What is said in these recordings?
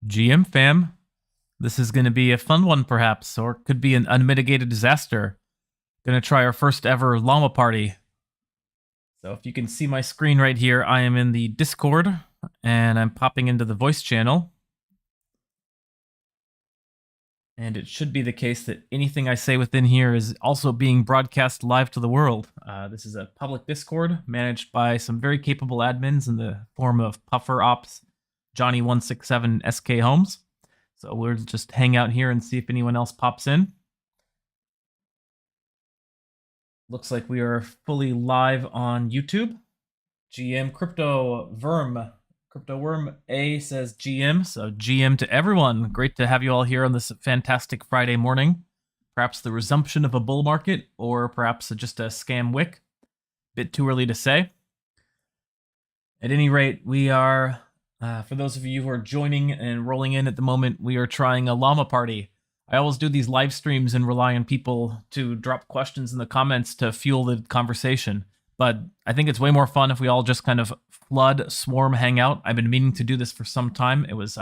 GM fam, this is going to be a fun one perhaps, or it could be an unmitigated disaster. Going to try our first ever llama party. So if you can see my screen right here, I am in the Discord, and I'm popping into the voice channel. And it should be the case that anything I say within here is also being broadcast live to the world. This is a public Discord managed by some very capable admins in the form of Puffer Ops, Johnny167, SK Holmes. So we'll just hang out here and see if anyone else pops in. Looks like we are fully live on YouTube. GM Crypto Worm A says GM, so GM to everyone. Great to have you all here on this fantastic Friday morning. Perhaps the resumption of a bull market, or perhaps just a scam wick. Bit too early to say. At any rate, we are, for those of you who are joining and rolling in at the moment, we are trying a llama party. I always do these live streams and rely on people to drop questions in the comments to fuel the conversation. But I think it's way more fun if we all just kind of swarm, hang out. I've been meaning to do this for some time. It was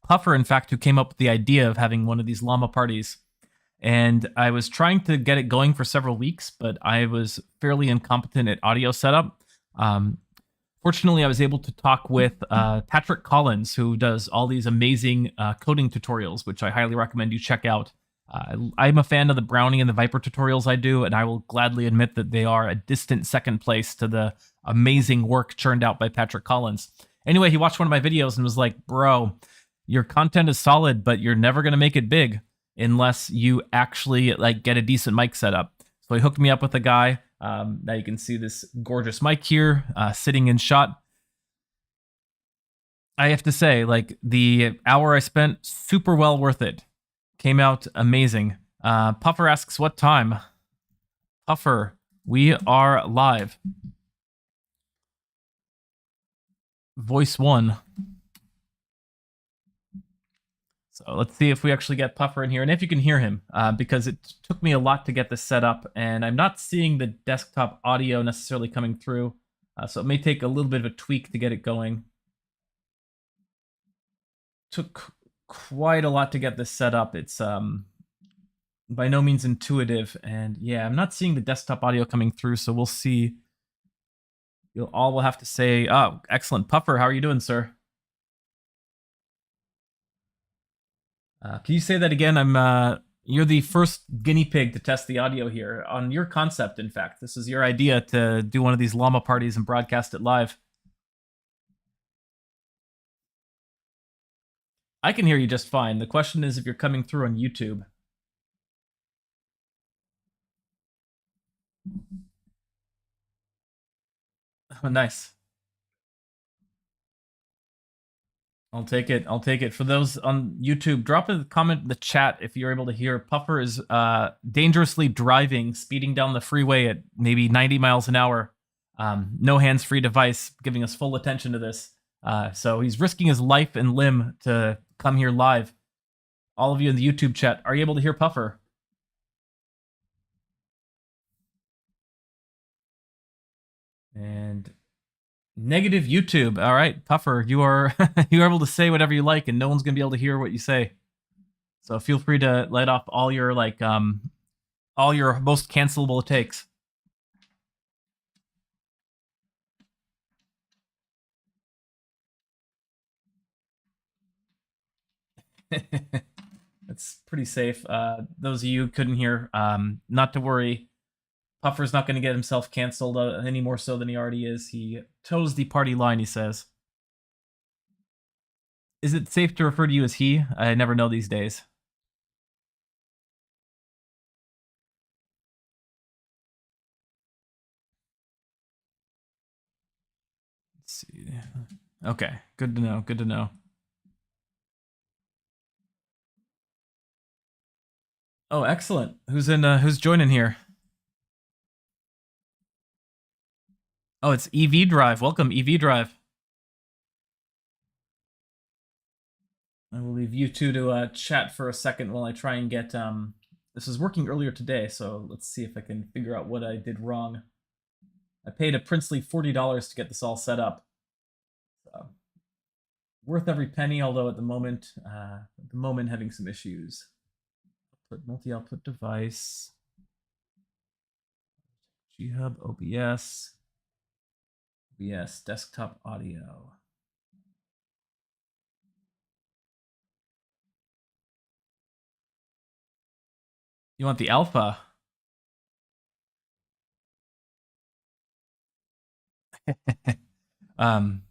Puffer, in fact, who came up with the idea of having one of these llama parties. And I was trying to get it going for several weeks, but I was fairly incompetent at audio setup. Fortunately, I was able to talk with Patrick Collins, who does all these amazing coding tutorials, which I highly recommend you check out. I'm a fan of the Brownie and the Viper tutorials I do, and I will gladly admit that they are a distant second place to the amazing work churned out by Patrick Collins. Anyway, he watched one of my videos and was like, bro, your content is solid, but you're never going to make it big unless you actually get a decent mic setup. So he hooked me up with a guy. Now you can see this gorgeous mic here sitting in shot. I have to say, the hour I spent, super well worth it. Came out amazing. Puffer asks, what time? Puffer, we are live. Voice 1. So let's see if we actually get Puffer in here, and if you can hear him, because it took me a lot to get this set up, and I'm not seeing the desktop audio necessarily coming through, so it may take a little bit of a tweak to get it going. Took quite a lot to get this set up. It's by no means intuitive, and yeah, I'm not seeing the desktop audio coming through, so we'll see. You'll all will have to say, oh, excellent. Puffer, how are you doing, sir? Can you say that again? You're the first guinea pig to test the audio here on your concept. In fact, this is your idea to do one of these llama parties and broadcast it live. I can hear you just fine. The question is if you're coming through on YouTube. Oh, nice. I'll take it. I'll take it. For those on YouTube, drop a comment in the chat if you're able to hear. Puffer is dangerously driving, speeding down the freeway at maybe 90 miles an hour. No hands-free device, giving us full attention to this. So he's risking his life and limb to come here live. All of you in the YouTube chat, are you able to hear Puffer? And negative YouTube. All right, Puffer, you are you're able to say whatever you like, and no one's gonna be able to hear what you say. So feel free to let off all your all your most cancelable takes. That's pretty safe. Those of you who couldn't hear, not to worry. Puffer's not going to get himself canceled any more so than he already is. He toes the party line, he says. Is it safe to refer to you as he? I never know these days. Let's see. Okay, good to know. Good to know. Oh, excellent. Who's in? Who's joining here? Oh, it's EV Drive. Welcome, EV Drive. I will leave you two to chat for a second while I try and get. This was working earlier today, so let's see if I can figure out what I did wrong. I paid a princely $40 to get this all set up. So worth every penny, although at the moment having some issues. Put multi-output device, G-Hub, OBS, desktop audio. You want the alpha? um,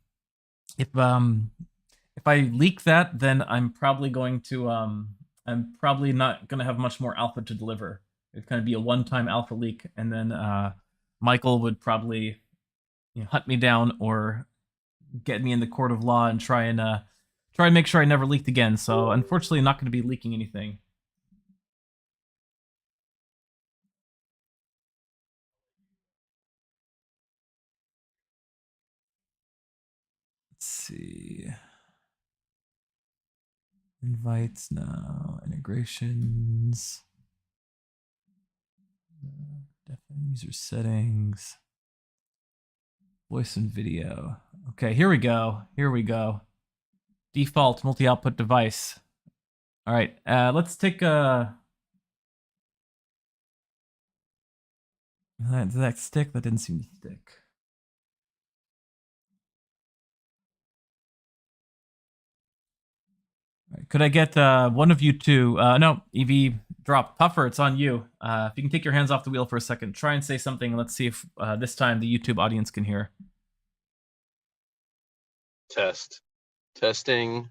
if I leak that, then I'm probably going to I'm probably not going to have much more alpha to deliver. It'd kind of be a one-time alpha leak, and then Michael would probably hunt me down or get me in the court of law and try and make sure I never leaked again. So unfortunately, I'm not going to be leaking anything. Let's see. Invites now, integrations, definite user settings, voice and video. Okay, here we go. Default multi-output device. All right, let's take a. Did that stick? That didn't seem to stick. Right, could I get one of you to? No, EV drop. Puffer, it's on you. If you can take your hands off the wheel for a second, try and say something. Let's see if this time the YouTube audience can hear. Testing.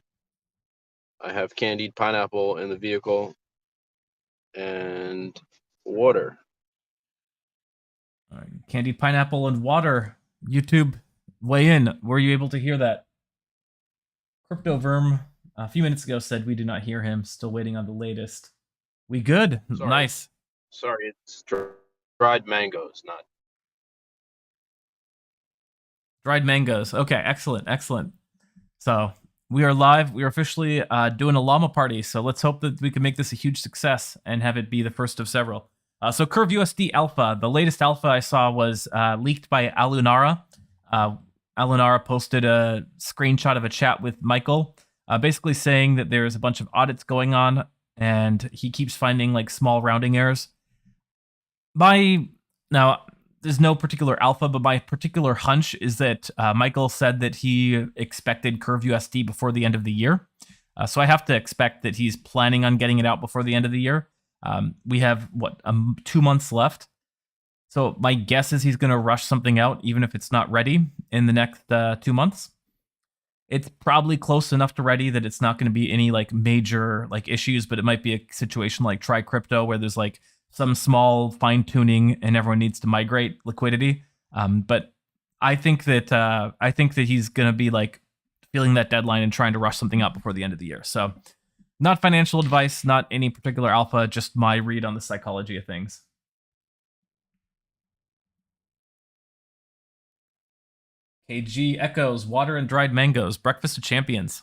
I have candied pineapple in the vehicle and water. All right. Candied pineapple and water. YouTube, weigh in. Were you able to hear that? CryptoVerm a few minutes ago said we do not hear him. Still waiting on the latest. We good? Sorry. Nice. Sorry, it's dried mangoes, not dried mangoes. Okay, excellent. So we are live. We are officially doing a llama party. So let's hope that we can make this a huge success and have it be the first of several. So crv.USD alpha, the latest alpha I saw was leaked by Alunara. Alunara posted a screenshot of a chat with Michael, basically saying that there's a bunch of audits going on and he keeps finding like small rounding errors. Now, there's no particular alpha, but my particular hunch is that Michael said that he expected crv.USD before the end of the year. So I have to expect that he's planning on getting it out before the end of the year. We have, 2 months left. So my guess is he's going to rush something out, even if it's not ready in the next 2 months. It's probably close enough to ready that it's not going to be any like major like issues, but it might be a situation like Try Crypto where there's like some small fine tuning and everyone needs to migrate liquidity. But I think that he's going to be like feeling that deadline and trying to rush something out before the end of the year. So not financial advice, not any particular alpha, just my read on the psychology of things. KG echoes, water and dried mangoes, breakfast of champions.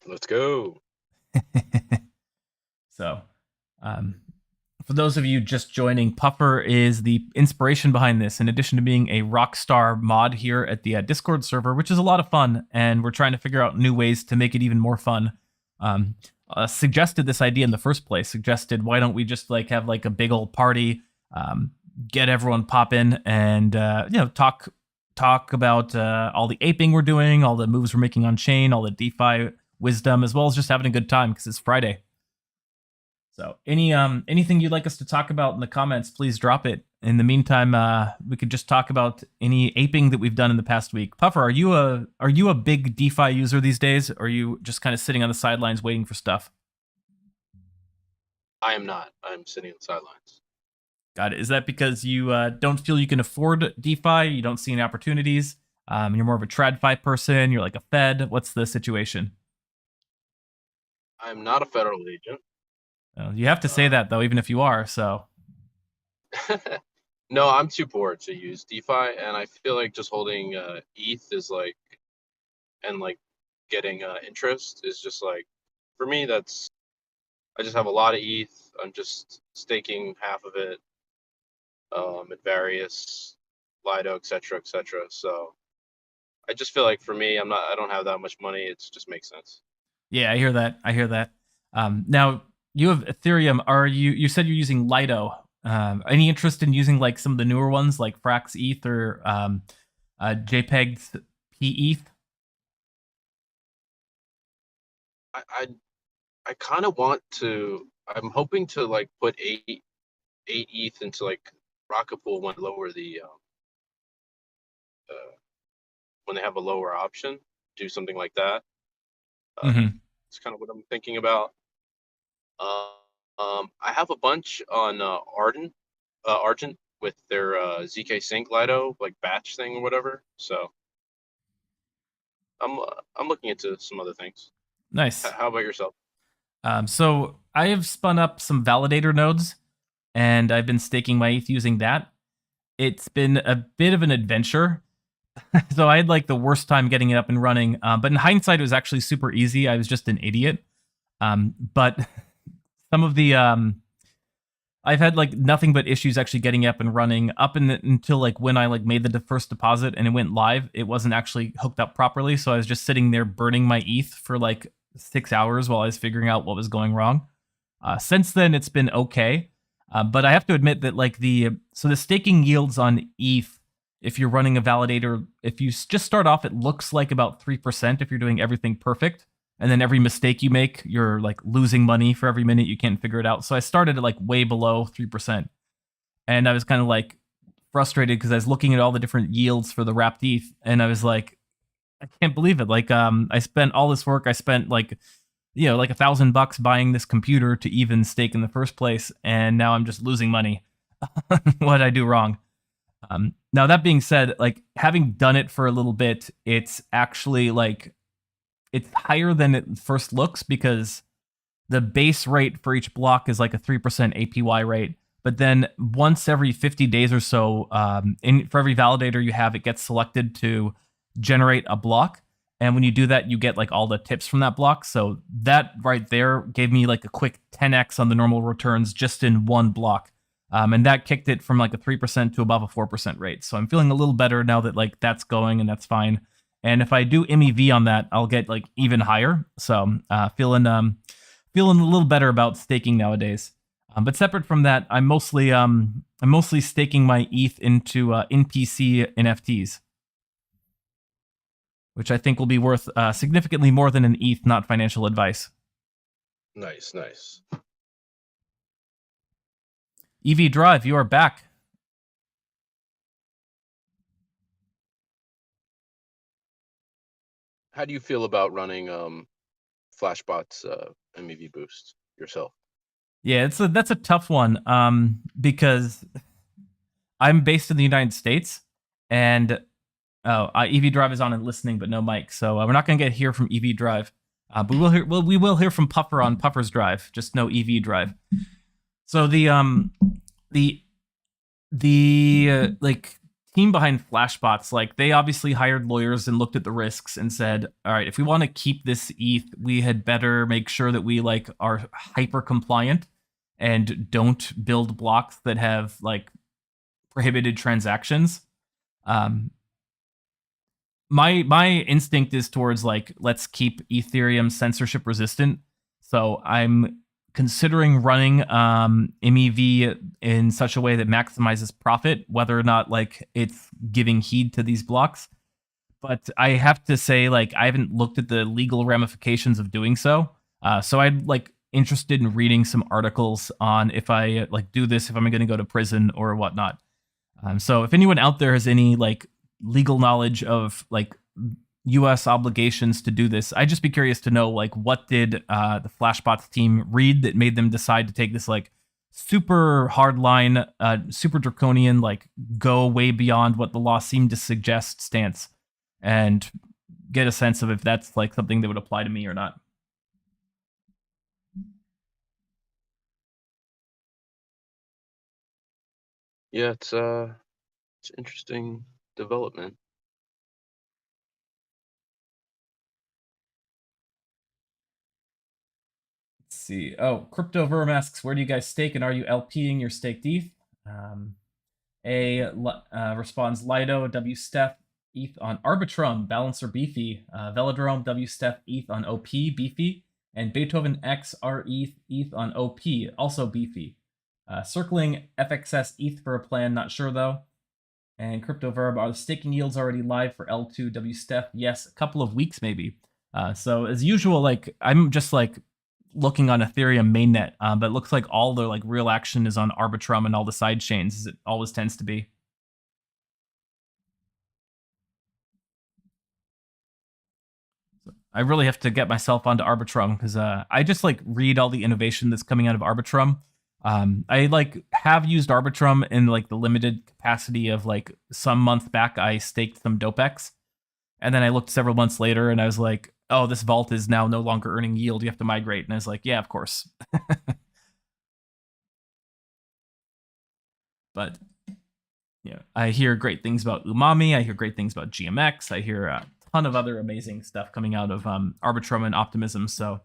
Let's go. So, for those of you just joining, Puffer is the inspiration behind this, in addition to being a rock star mod here at the Discord server, which is a lot of fun, and we're trying to figure out new ways to make it even more fun. Suggested this idea in the first place, suggested why don't we just like have like a big old party, get everyone pop in and talk about all the aping we're doing, all the moves we're making on chain, all the DeFi wisdom, as well as just having a good time because it's Friday. So anything you'd like us to talk about in the comments, please drop it. In the meantime, we could just talk about any aping that we've done in the past week. Puffer, are you a big DeFi user these days, or are you just kind of sitting on the sidelines waiting for stuff? I am not. I'm sitting on the sidelines. Got it. Is that because you don't feel you can afford DeFi? You don't see any opportunities? You're more of a TradFi person? You're like a Fed? What's the situation? I'm not a federal agent. You have to say that, though, even if you are, so. No, I'm too poor to use DeFi, and I feel like just holding ETH is like, and like getting interest is just like, for me, I just have a lot of ETH. I'm just staking half of it at various Lido, etc., etc. So I just feel like for me, I don't have that much money. It just makes sense. Yeah, I hear that. I hear that. Now you have Ethereum. Are you said you're using Lido? Any interest in using like some of the newer ones like frxETH or JPEG'd pETH? I I kind of want to. I'm hoping to like put eight ETH into like Rocket Pool uh, when they have a lower option. Do something like that. Uh, Mm-hmm. it's kind of what I'm thinking about. I have a bunch on Argent with their ZK Sync Lido like batch thing or whatever. So I'm looking into some other things. Nice. How about yourself? So I have spun up some validator nodes, and I've been staking my ETH using that. It's been a bit of an adventure. So I had like the worst time getting it up and running. But in hindsight, it was actually super easy. I was just an idiot. But some of the I've had like nothing but issues actually getting up and running until like when I like made the first deposit and it went live. It wasn't actually hooked up properly, so I was just sitting there burning my ETH for like 6 hours while I was figuring out what was going wrong. Since then, it's been okay, but I have to admit that like the staking yields on ETH, if you're running a validator, if you just start off, it looks like about 3% if you're doing everything perfect. And then every mistake you make, you're like losing money for every minute you can't figure it out. So I started at like way below 3%. And I was kind of like frustrated because I was looking at all the different yields for the wrapped ETH. And I was like, I can't believe it. Like, I spent all this work. I spent like, like $1,000 buying this computer to even stake in the first place. And now I'm just losing money. What did I do wrong? Now, that being said, like having done it for a little bit, it's actually like, it's higher than it first looks because the base rate for each block is like a 3% APY rate. But then once every 50 days or so, for every validator you have, it gets selected to generate a block. And when you do that, you get like all the tips from that block. So that right there gave me like a quick 10x on the normal returns just in one block. And that kicked it from like a 3% to above a 4% rate. So I'm feeling a little better now that like that's going and that's fine. And if I do MEV on that, I'll get like even higher. So feeling a little better about staking nowadays. But separate from that, I'm mostly staking my ETH into NPC NFTs, which I think will be worth significantly more than an ETH, not financial advice. Nice, nice. EV Drive, you are back. How do you feel about running Flashbot's MEV boost yourself? Yeah, that's a tough one because I'm based in the United States, and EV Drive is on and listening, but no mic, so we're not going to get hear from EV Drive. But we will hear from Puffer on Puffer's Drive, just no EV Drive. So the like team behind Flashbots, like they obviously hired lawyers and looked at the risks and said, all right, if we want to keep this ETH, we had better make sure that we like are hyper compliant and don't build blocks that have like prohibited transactions. My instinct is towards like let's keep Ethereum censorship resistant. So I'm considering running MEV in such a way that maximizes profit, whether or not like it's giving heed to these blocks. But I have to say, like, I haven't looked at the legal ramifications of doing so. So I'd like interested in reading some articles on if I like do this, if I'm going to go to prison or whatnot. So if anyone out there has any like legal knowledge of like U.S. obligations to do this, I'd just be curious to know like what did the Flashbots team read that made them decide to take this like super hardline, super draconian, like go way beyond what the law seemed to suggest stance, and get a sense of if that's like something that would apply to me or not. Yeah, it's interesting development. Let's see. Oh, Crypto Verm asks, where do you guys stake and are you LPing your staked ETH? A responds Lido, W Steph. ETH on Arbitrum, Balancer Beefy, Velodrome WSTETH ETH on OP Beefy, and Beethoven X RETH ETH on OP also Beefy. Circling FXS ETH for a plan, not sure though. And CryptoVerb, are the staking yields already live for L2 WSTETH? Yes, a couple of weeks maybe. So as usual, like I'm just like looking on Ethereum mainnet, but it looks like all the like real action is on Arbitrum and all the side chains, as it always tends to be. I really have to get myself onto Arbitrum because I just like read all the innovation that's coming out of Arbitrum. I like have used Arbitrum in like the limited capacity of like some month back I staked some DopeX, and then I looked several months later and I was like, oh, this vault is now no longer earning yield. You have to migrate, and I was like, yeah, of course. But yeah, I hear great things about Umami. I hear great things about GMX. I hear a ton of other amazing stuff coming out of Arbitrum and Optimism. So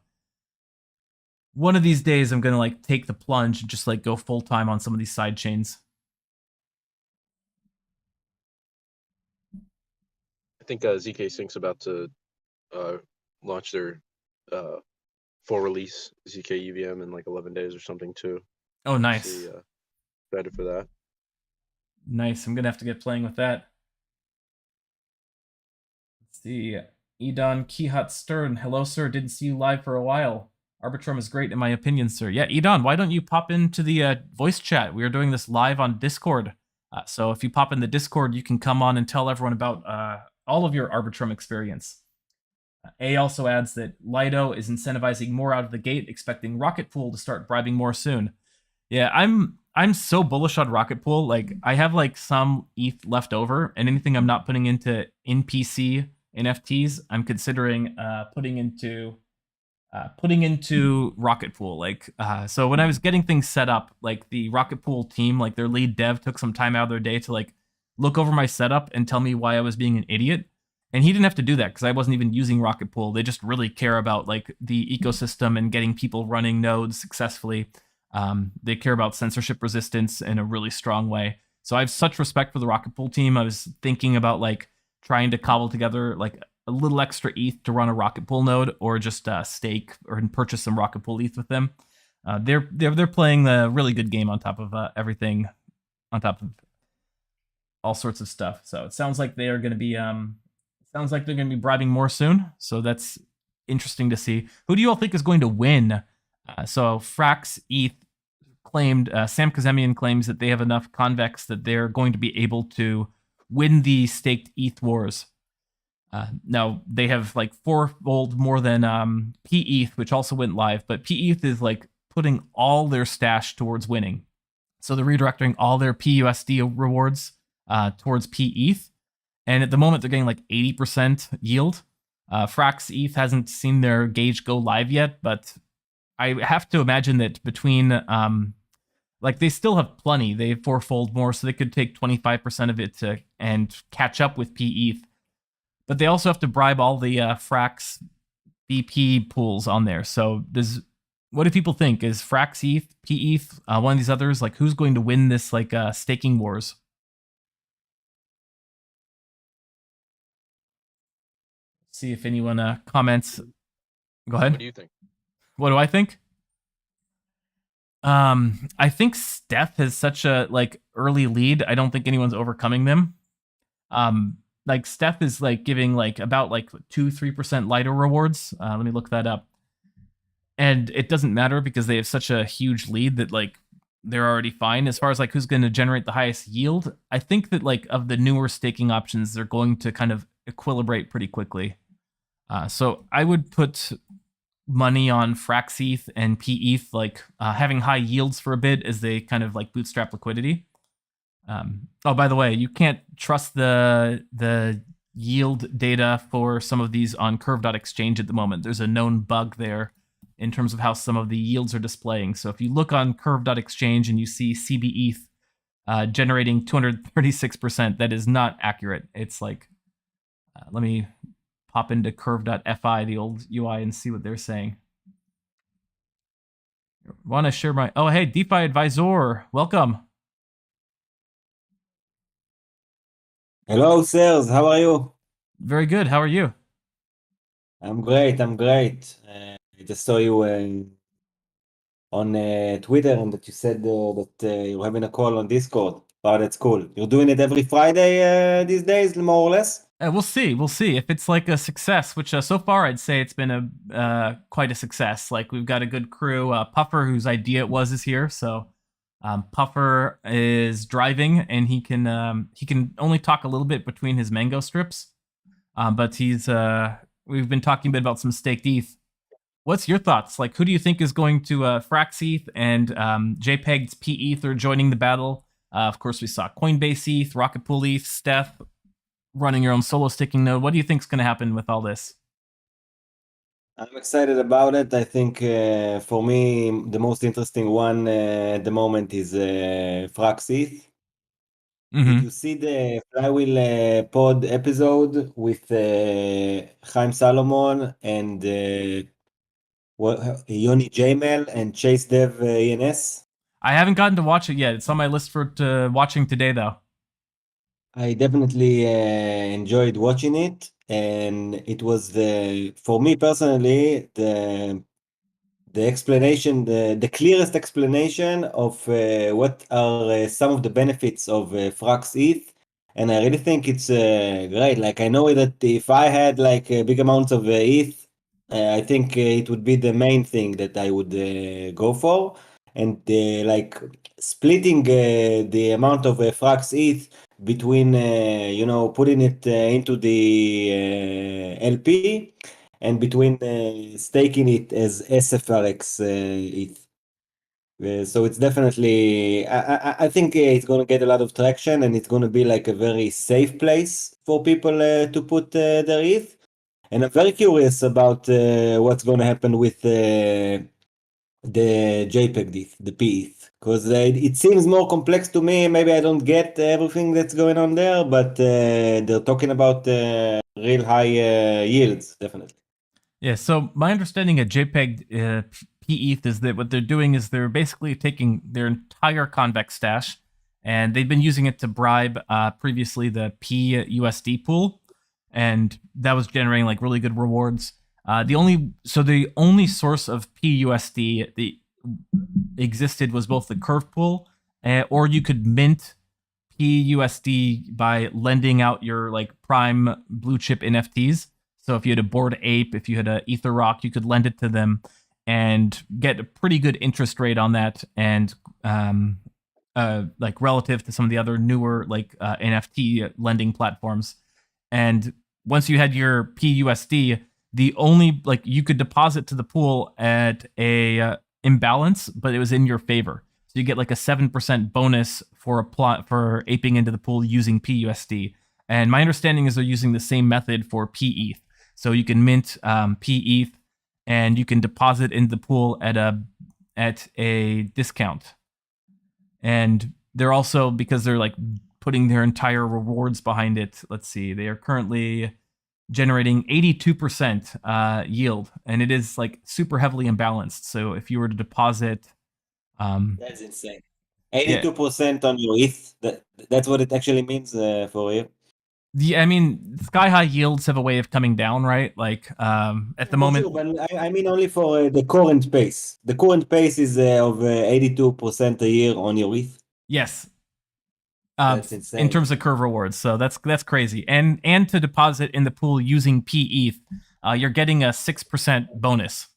one of these days, I'm gonna like take the plunge and just like go full time on some of these side chains. I think ZK Sync's about to launch their full release ZK EVM in like 11 days or something too. Oh, nice. See, excited for that. Nice. I'm gonna have to get playing with that. Let's see. Edon Kihat Stern. Hello, sir. Didn't see you live for a while. Arbitrum is great in my opinion, sir. Yeah, Edon, why don't you pop into the voice chat? We are doing this live on Discord. So if you pop in the Discord, you can come on and tell everyone about all of your Arbitrum experience. A also adds that Lido is incentivizing more out of the gate, expecting Rocket Pool to start bribing more soon. Yeah, I'm so bullish on Rocket Pool. Like I have like some ETH left over, and anything I'm not putting into NPC NFTs, I'm considering putting into Rocket Pool. Like so when I was getting things set up, like the Rocket Pool team, like their lead dev took some time out of their day to like look over my setup and tell me why I was being an idiot. And he didn't have to do that because I wasn't even using Rocket Pool. They just really care about like the ecosystem and getting people running nodes successfully. They care about censorship resistance in a really strong way. So I have such respect for the Rocket Pool team. I was thinking about like trying to cobble together like a little extra ETH to run a Rocket Pool node, or just stake or purchase some Rocket Pool ETH with them. They're playing the really good game on top of everything, on top of all sorts of stuff. So it sounds like they are going to be bribing more soon. So that's interesting to see. Who do you all think is going to win? So frxETH claimed, Sam Kazemian claims that they have enough convex that they're going to be able to win the Staked ETH Wars. Now they have like fourfold more than pETH, which also went live, but pETH is like putting all their stash towards winning. So they're redirecting all their PUSD rewards towards pETH. And at the moment, they're getting like 80% yield. frxETH hasn't seen their gauge go live yet, but I have to imagine that between, like they still have plenty. They have fourfold more, so they could take 25% of it and catch up with pETH. But they also have to bribe all the Frax BP pools on there. So what do people think? Is frxETH, pETH, one of these others? Like who's going to win this like staking wars? See if anyone comments. Go ahead. What do you think? What do I think? I think stETH has such a like early lead. I don't think anyone's overcoming them. Like stETH is like giving like about like 2-3% lighter rewards. Let me look that up. And it doesn't matter because they have such a huge lead that like they're already fine. As far as like who's going to generate the highest yield, I think that like of the newer staking options, they're going to kind of equilibrate pretty quickly. So I would put money on frxETH and pETH, like having high yields for a bit as they kind of like bootstrap liquidity. Oh, by the way, you can't trust the yield data for some of these on crv.exchange at the moment. There's a known bug there in terms of how some of the yields are displaying. So if you look on crv.exchange and you see cbETH generating 236%, that is not accurate. It's like, let me pop into crv.fi, the old UI, and see what they're saying. Want to share my... Oh, hey, DeFi Advisor. Welcome. Hello, sirs. How are you? Very good. How are you? I'm great. I'm great. I just saw you on Twitter and that you said that you're having a call on Discord. Oh, that's cool. You're doing it every Friday these days, more or less? We'll see. We'll see if it's like a success. Which so far I'd say it's been a quite a success. Like we've got a good crew. Puffer, whose idea it was, is here. So Puffer is driving, and he can only talk a little bit between his mango strips. But he's we've been talking a bit about some staked ETH. What's your thoughts? Like, who do you think is going to frxETH and JPEG'd pETH are joining the battle? Of course, we saw Coinbase ETH, Rocket Pool ETH, stETH, running your own solo staking node. What do you think is going to happen with all this? I'm excited about it. I think for me, the most interesting one at the moment is frxETH. Did Mm-hmm. you see the Flywheel pod episode with Chaim Salomon and Yoni Jamel and Chase Dev ENS? I haven't gotten to watch it yet. It's on my list for watching today, though. I definitely enjoyed watching it, and it was for me personally the explanation, the clearest explanation of what are some of the benefits of frxETH. And I really think it's great. Like I know that if I had like big amounts of ETH, I think it would be the main thing that I would go for. And like splitting the amount of frxETH between, putting it into the LP and between staking it as SFRX ETH. So it's definitely, I think it's going to get a lot of traction and it's going to be like a very safe place for people to put their ETH. And I'm very curious about what's going to happen with the JPEG'd ETH, the pETH, because it seems more complex to me. Maybe I don't get everything that's going on there, but they're talking about real high yields, definitely. Yeah, so my understanding of JPEG pETH is that what they're doing is they're basically taking their entire convex stash, and they've been using it to bribe previously the PUSD pool, and that was generating like really good rewards. The only source of PUSD that existed was both the curve pool, or you could mint PUSD by lending out your like prime blue chip NFTs. So if you had a Bored Ape, if you had a Ether Rock, you could lend it to them and get a pretty good interest rate on that, and like relative to some of the other newer like NFT lending platforms. And once you had your PUSD, the only like you could deposit to the pool at a imbalance, but it was in your favor. So you get like a 7% bonus for for aping into the pool using PUSD. And my understanding is they're using the same method for pETH. So you can mint pETH and you can deposit into the pool at a discount. And they're also, because they're like putting their entire rewards behind it. Let's see, they are currently generating 82% yield, and it is like super heavily imbalanced. So if you were to deposit, That's insane. yeah, 82% on your ETH. That's what it actually means for you. I mean, sky high yields have a way of coming down, right? Like at the For moment, sure, but I mean only for the current pace. The current pace is of 82% a year on your ETH. yes, That's in insane. terms of curve rewards. So that's crazy. And to deposit in the pool using pETH, you're getting a 6% bonus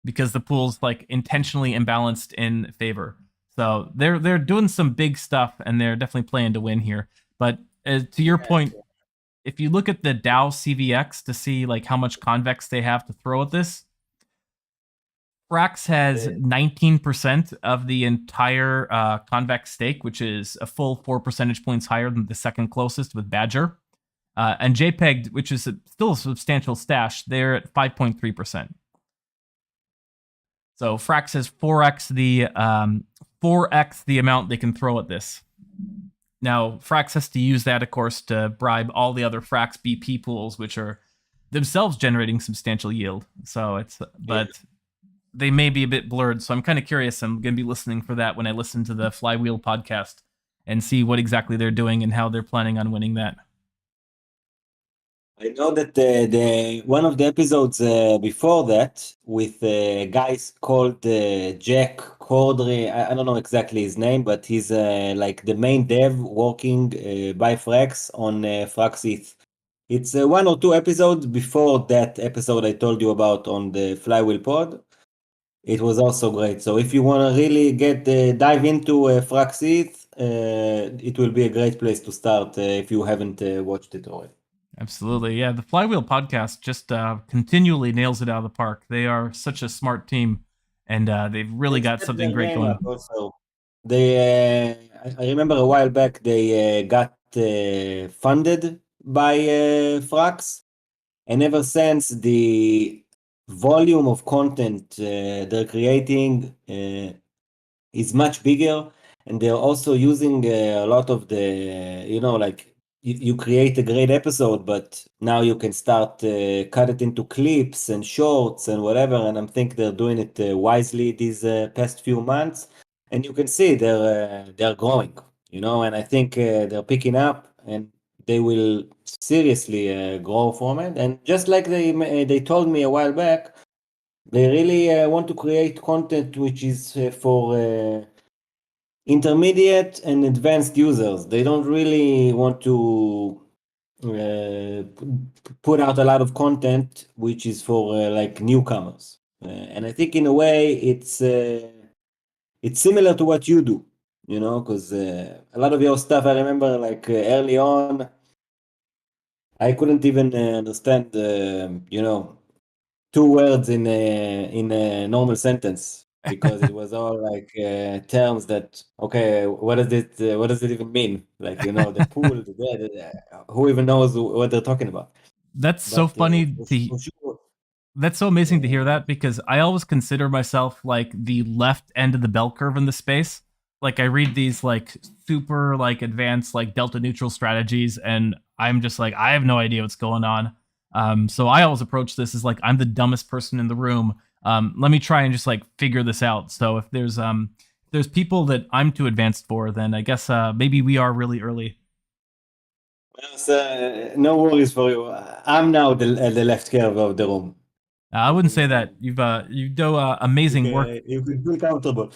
because the pool's like intentionally imbalanced in favor. So they're doing some big stuff, and they're definitely playing to win here. But to your point, if you look at the DAO CVX to see like how much convex they have to throw at this, Frax has 19% of the entire convex stake, which is a full 4 percentage points higher than the second closest with Badger. And JPEG, which is still a substantial stash, they're at 5.3%. So Frax has 4x the amount they can throw at this. Now, Frax has to use that, of course, to bribe all the other Frax BP pools, which are themselves generating substantial yield. So but they may be a bit blurred. So I'm kind of curious. I'm going to be listening for that when I listen to the Flywheel podcast. and see what exactly they're doing and how they're planning on winning that. I know that the one of the episodes before that with guys called Jack Cordry, I don't know exactly his name, but he's like the main dev working by Frax on frxETH. It's one or two episodes before that episode I told you about on the Flywheel Pod. It was also great. So if you want to really get dive into frxETH, it will be a great place to start if you haven't watched it already. Absolutely. Yeah. The Flywheel podcast just continually nails it out of the park. They are such a smart team, and they've really They got set something their great name going. up also. They, I remember a while back they got funded by Frax, and ever since the volume of content they're creating is much bigger, and they're also using a lot of the, like you create a great episode, but now you can start cut it into clips and shorts and whatever. And I think they're doing it wisely these past few months, and you can see they're growing, and I think they're picking up, and they will seriously grow from it. And just like they told me a while back, they really want to create content which is for intermediate and advanced users. They don't really want to put out a lot of content which is for like newcomers. And I think in a way it's similar to what you do, because a lot of your stuff I remember like early on I couldn't even understand, two words in a normal sentence because it was all like terms that, okay, what does it even mean? Like, the pool, who even knows what they're talking about? That's so But funny to for sure, That's so amazing to hear uh, that, because I always consider myself like the left end of the bell curve in the space. Like I read these like super like advanced like delta neutral strategies, and I'm just like, I have no idea what's going on. So I always approach this as like, I'm the dumbest person in the room. Let me try and just like figure this out. So if there's people that I'm too advanced for, then I guess maybe we are really early. so, no worries for you. I'm now the left curve of the room. I wouldn't say that. You do amazing work. You can feel comfortable.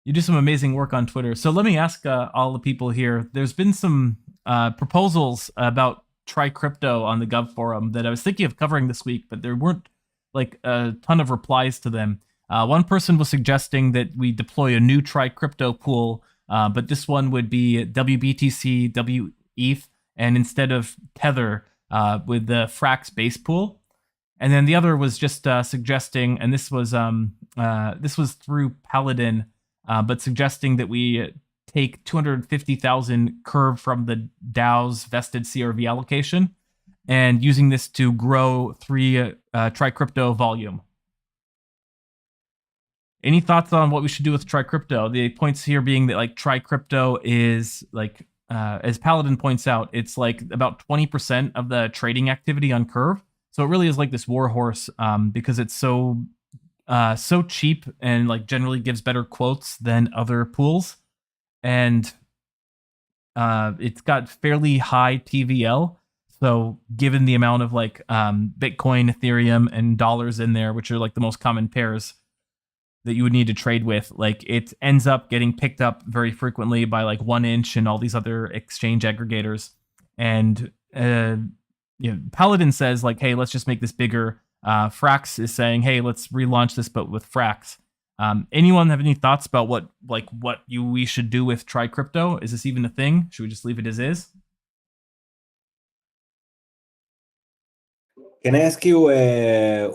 You do some amazing work on Twitter. So let me ask all the people here. There's been some proposals about Try Crypto on the Gov forum that I was thinking of covering this week, but there weren't like a ton of replies to them. One person was suggesting that we deploy a new Try Crypto pool, but this one would be WBTC, WETH, and instead of Tether with the Frax base pool. And then the other was just suggesting, and this was through Paladin, but suggesting that we take 250,000 curve from the DAO's vested CRV allocation, and using this to grow Try Crypto volume. Any thoughts on what we should do with Try Crypto? The points here being that like Try Crypto is like, as Paladin points out, it's like about 20% of the trading activity on Curve. So it really is like this warhorse, because it's so cheap and like generally gives better quotes than other pools, and it's got fairly high TVL. So given the amount of like Bitcoin, Ethereum, and dollars in there, which are like the most common pairs that you would need to trade with, like it ends up getting picked up very frequently by like 1inch and all these other exchange aggregators. And Paladin says like, hey, let's just make this bigger. Frax is saying, hey, let's relaunch this, but with Frax. Anyone have any thoughts about what we should do with Try Crypto? Is this even a thing? Should we just leave it as is? Can I ask you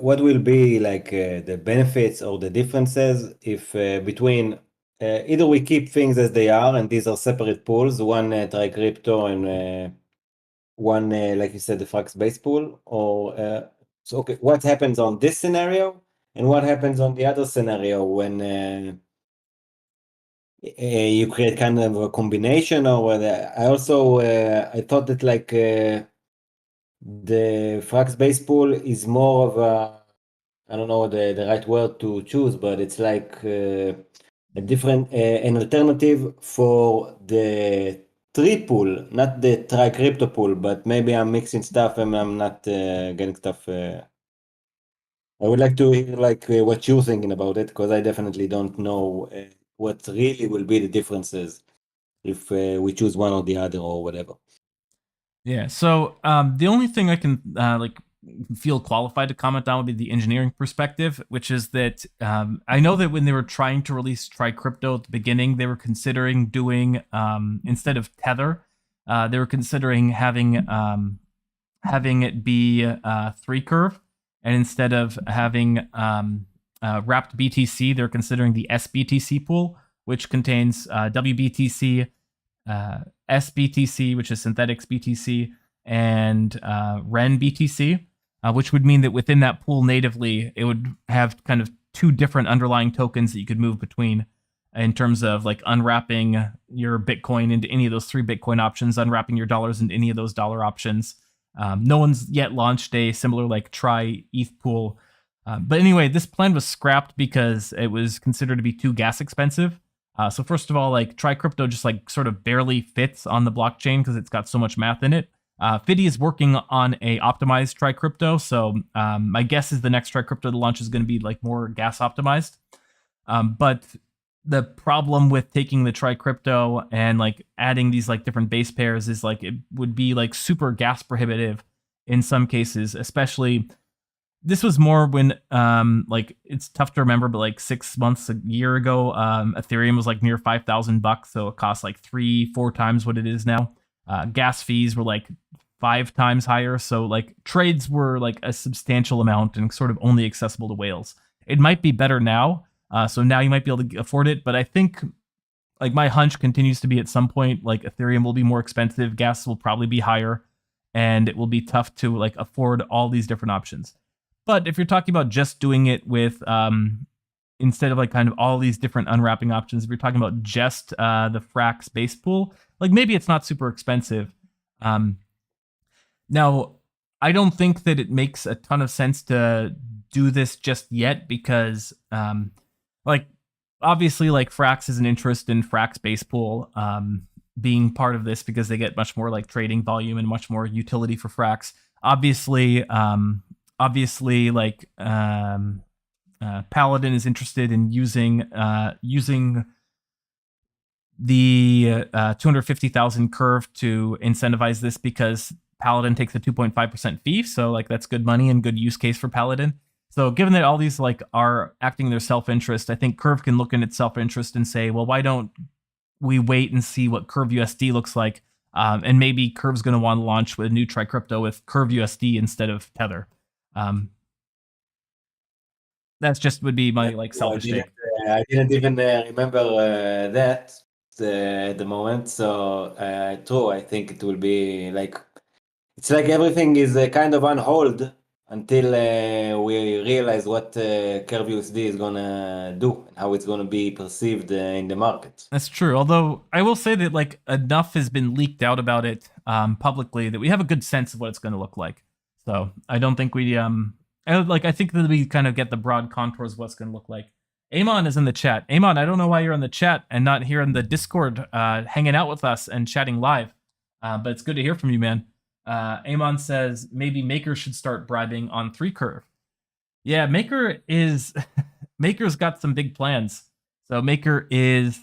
what will be like the benefits or the differences if between either we keep things as they are and these are separate pools, one Try Crypto and one, like you said, the Frax base pool, or so okay, what happens on this scenario and what happens on the other scenario when you create kind of a combination, or whether I also I thought that like the Frax base pool is more of a, I don't know the right word to choose, but it's like a different an alternative for the tree pool, not the try crypto pool, but maybe I'm mixing stuff and I'm not getting stuff. I would like to hear what you're thinking about it, because I definitely don't know what really will be the differences if we choose one or the other or whatever. Yeah. So the only thing I can feel qualified to comment on would be the engineering perspective, which is that I know that when they were trying to release Try Crypto at the beginning, they were considering doing instead of Tether, they were considering having it be 3curve, and instead of having wrapped BTC, they're considering the SBTC pool, which contains WBTC, SBTC, which is synthetics BTC, and Ren BTC, which would mean that within that pool natively, it would have kind of two different underlying tokens that you could move between in terms of like unwrapping your Bitcoin into any of those 3 Bitcoin options, unwrapping your dollars into any of those dollar options. No one's yet launched a similar like try ETH pool. But anyway, this plan was scrapped because it was considered to be too gas expensive. So first of all, like Try Crypto just like sort of barely fits on the blockchain because it's got so much math in it. Fiddy is working on a optimized Try Crypto, so my guess is the next Try Crypto to launch is going to be like more gas optimized. But the problem with taking the Try Crypto and like adding these like different base pairs is like it would be like super gas prohibitive in some cases, especially. This was more when like it's tough to remember, but like 6 months, a year ago, Ethereum was like near $5,000, so it costs like 3-4 times what it is now. Gas fees were like 5 times higher, so like trades were like a substantial amount and sort of only accessible to whales. It might be better now, so now you might be able to afford it, but I think like my hunch continues to be at some point like Ethereum will be more expensive, gas will probably be higher, and it will be tough to like afford all these different options. But if you're talking about just doing it with, instead of like kind of all these different unwrapping options, if you're talking about just the Frax base pool, like maybe it's not super expensive. Now, I don't think that it makes a ton of sense to do this just yet because, like, obviously, like Frax is an interest in Frax base pool being part of this because they get much more like trading volume and much more utility for Frax. Obviously, like Paladin is interested in using the 250,000 curve to incentivize this because Paladin takes a 2.5% fee, so like that's good money and good use case for Paladin. So given that all these like are acting in their self-interest, I think Curve can look in its self-interest and say, well, why don't we wait and see what Curve USD looks like? And maybe Curve's going to want to launch with a new Try Crypto with Curve USD instead of Tether. That's just would be my like selfish take. I didn't even remember that at the moment. So true, I think it will be like it's like everything is kind of on hold until we realize what Curve USD is gonna do and how it's gonna be perceived in the market. That's true. Although I will say that like enough has been leaked out about it publicly that we have a good sense of what it's going to look like. So I don't think we I think that we kind of get the broad contours of what's going to look like. Amon is in the chat. Amon, I don't know why you're in the chat and not here in the Discord hanging out with us and chatting live, but it's good to hear from you, man. Amon says maybe Maker should start bribing on 3curve. Yeah, Maker's got some big plans. So Maker is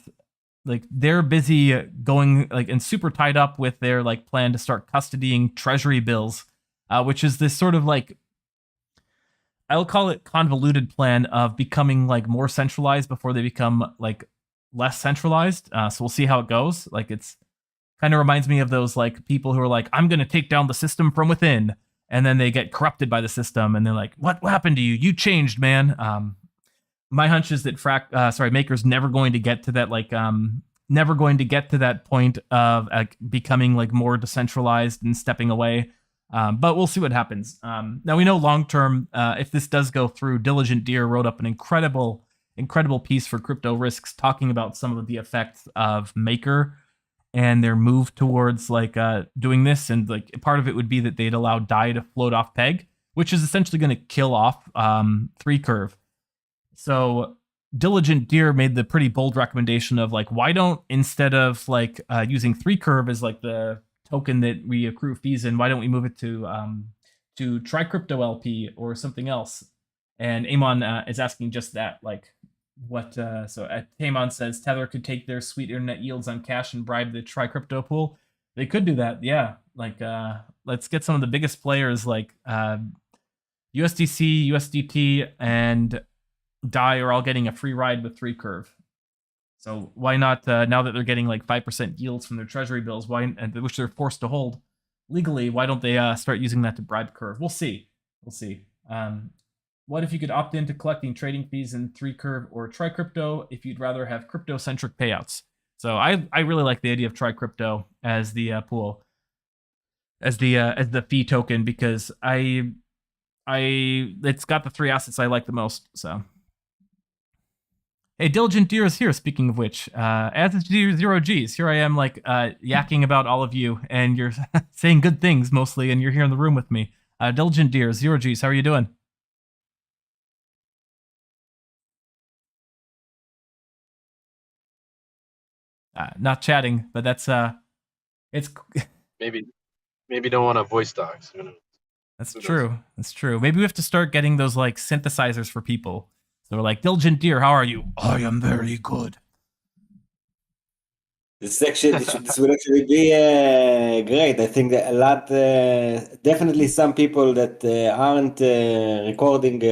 like they're busy going like and super tied up with their like plan to start custodying treasury bills, which is this sort of like I'll call it convoluted plan of becoming like more centralized before they become like less centralized. So we'll see how it goes. Like it's kind of reminds me of those like people who are like, I'm going to take down the system from within. And then they get corrupted by the system. And they're like, what happened to you? You changed, man. My hunch is that Maker's never going to get to that, like, never going to get to that point of becoming like more decentralized and stepping away. But we'll see what happens. Now we know long term, if this does go through, Diligent Deer wrote up an incredible piece for Crypto Risks talking about some of the effects of Maker and their move towards like doing this. And like part of it would be that they'd allow DAI to float off peg, which is essentially going to kill off 3curve. So Diligent Deer made the pretty bold recommendation of like, why don't, instead of like using 3curv as like the token that we accrue fees in, why don't we move it to try crypto LP or something else? And Amon is asking just that, like, what? So Tamon says Tether could take their sweet internet yields on cash and bribe the try crypto pool. They could do that, yeah. Like, let's get some of the biggest players like USDC, USDT, and DAI are all getting a free ride with 3curv. So why not, now that they're getting like 5% yields from their treasury bills, which they're forced to hold legally, why don't they start using that to bribe Curve? We'll see. We'll see. What if you could opt into collecting trading fees in 3curv or try crypto if you'd rather have crypto-centric payouts? So I really like the idea of try crypto as the pool, as the fee token, because it's got the 3 assets I like the most. So. Hey, Diligent Deer is here, speaking of which. As is Zero G's, here I am, like, yakking about all of you, and you're saying good things, mostly, and you're here in the room with me. Diligent Deer, Zero G's, how are you doing? Not chatting, but that's, it's... Maybe don't want to voice docs. You know? That's true. That's true. Maybe we have to start getting those, like, synthesizers for people. So we're like, Diligent Deer, how are you? I am very good. This would actually be great. I think that a lot, definitely some people that aren't recording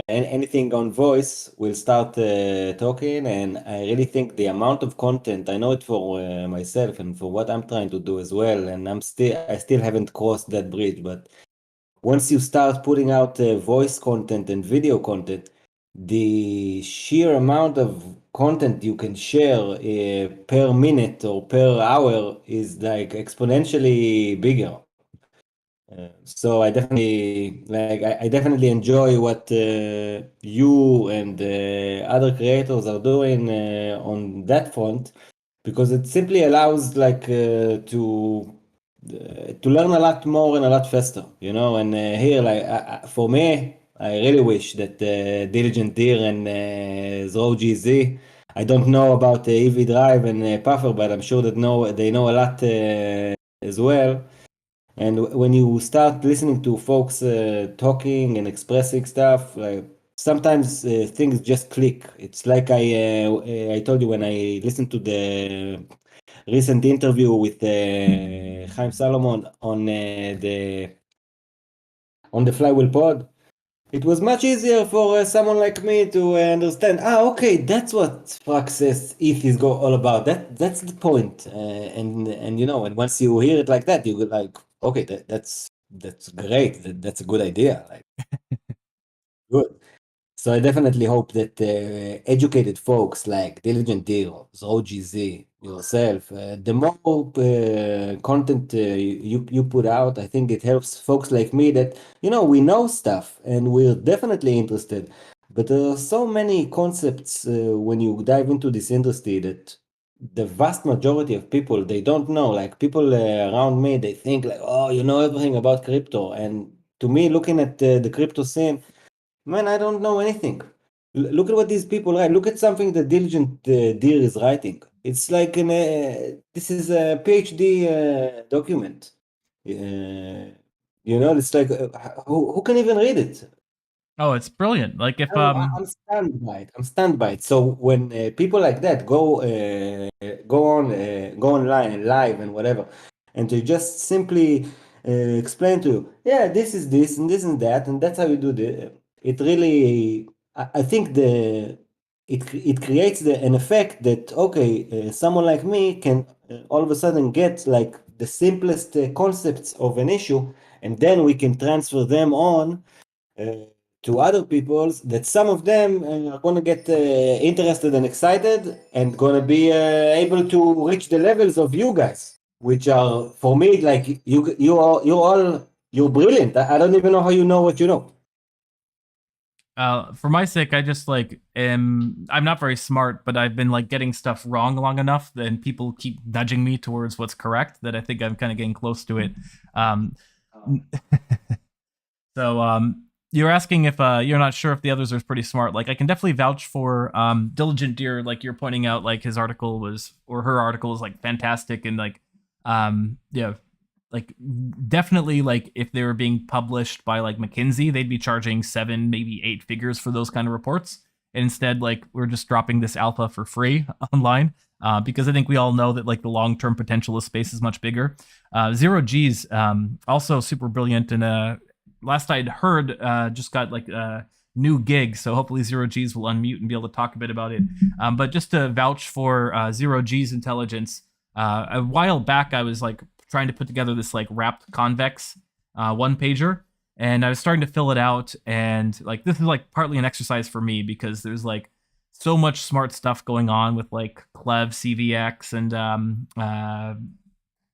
anything on voice will start talking, and I really think the amount of content, I know it for myself and for what I'm trying to do as well, and I still haven't crossed that bridge, but once you start putting out voice content and video content, the sheer amount of content you can share per minute or per hour is like exponentially bigger. So I definitely enjoy what you and other creators are doing on that front, because it simply allows like to learn a lot more and a lot faster, you know. And here, like for me, I really wish that Diligent Deer and Zro GZ, I don't know about EV Drive and Puffer, but I'm sure that they know a lot as well. And when you start listening to folks talking and expressing stuff, like sometimes things just click. It's like I told you when I listened to the recent interview with Chaim Salomon on the Flywheel Pod. It was much easier for someone like me to understand. Okay, that's what frxETH is all about. That's the point. And you know, and once you hear it like that, you go like, okay, that's great. That's a good idea. Like, good. So I definitely hope that educated folks like Diligent Deal, OGZ, yourself, the more content you put out, I think it helps folks like me that, you know, we know stuff and we're definitely interested. But there are so many concepts when you dive into this industry that the vast majority of people, they don't know. Like people around me, they think like, oh, you know everything about crypto. And to me, looking at the crypto scene, man, I don't know anything. Look at what these people write. Look at something that Diligent Deer is writing. It's like this is a PhD document. You know, it's like who can even read it? Oh, it's brilliant. Like if I'm stunned by it. I'm stunned by it. So when people like that go online and live and whatever, and they just simply explain to you, yeah, this is this and this and that, and that's how you do the. It really, I think it creates an effect that okay, someone like me can all of a sudden get like the simplest concepts of an issue, and then we can transfer them on. To other people's, that some of them are going to get interested and excited and going to be able to reach the levels of you guys, which are for me like you're brilliant. I don't even know how you know what you know. for my sake, I just like I'm not very smart, but I've been like getting stuff wrong long enough, and people keep nudging me towards what's correct, that I think I'm kind of getting close to it. So you're asking if you're not sure if the others are pretty smart. Like I can definitely vouch for Diligent Deer. Like you're pointing out, like his article was or her article was like fantastic and like yeah, like definitely like if they were being published by like McKinsey, they'd be charging 7, maybe 8 figures for those kind of reports. And instead, like we're just dropping this alpha for free online because I think we all know that like the long-term potential of space is much bigger. Zero G's also super brilliant and last I'd heard, just got like a new gig, so hopefully Zero G's will unmute and be able to talk a bit about it. But just to vouch for Zero G's intelligence, a while back I was like trying to put together this like wrapped convex one pager, and I was starting to fill it out, and like this is like partly an exercise for me because there's like so much smart stuff going on with like Clev, CVX,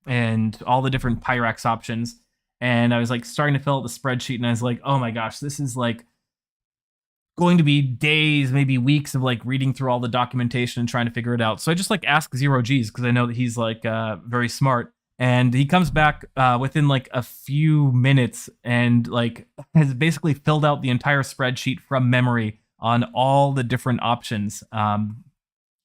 and all the different Pyrax options. And I was like starting to fill out the spreadsheet, and I was like, oh my gosh, this is like going to be days, maybe weeks of like reading through all the documentation and trying to figure it out. So I just like ask Zero G's because I know that he's like very smart. And he comes back within like a few minutes and like has basically filled out the entire spreadsheet from memory on all the different options, how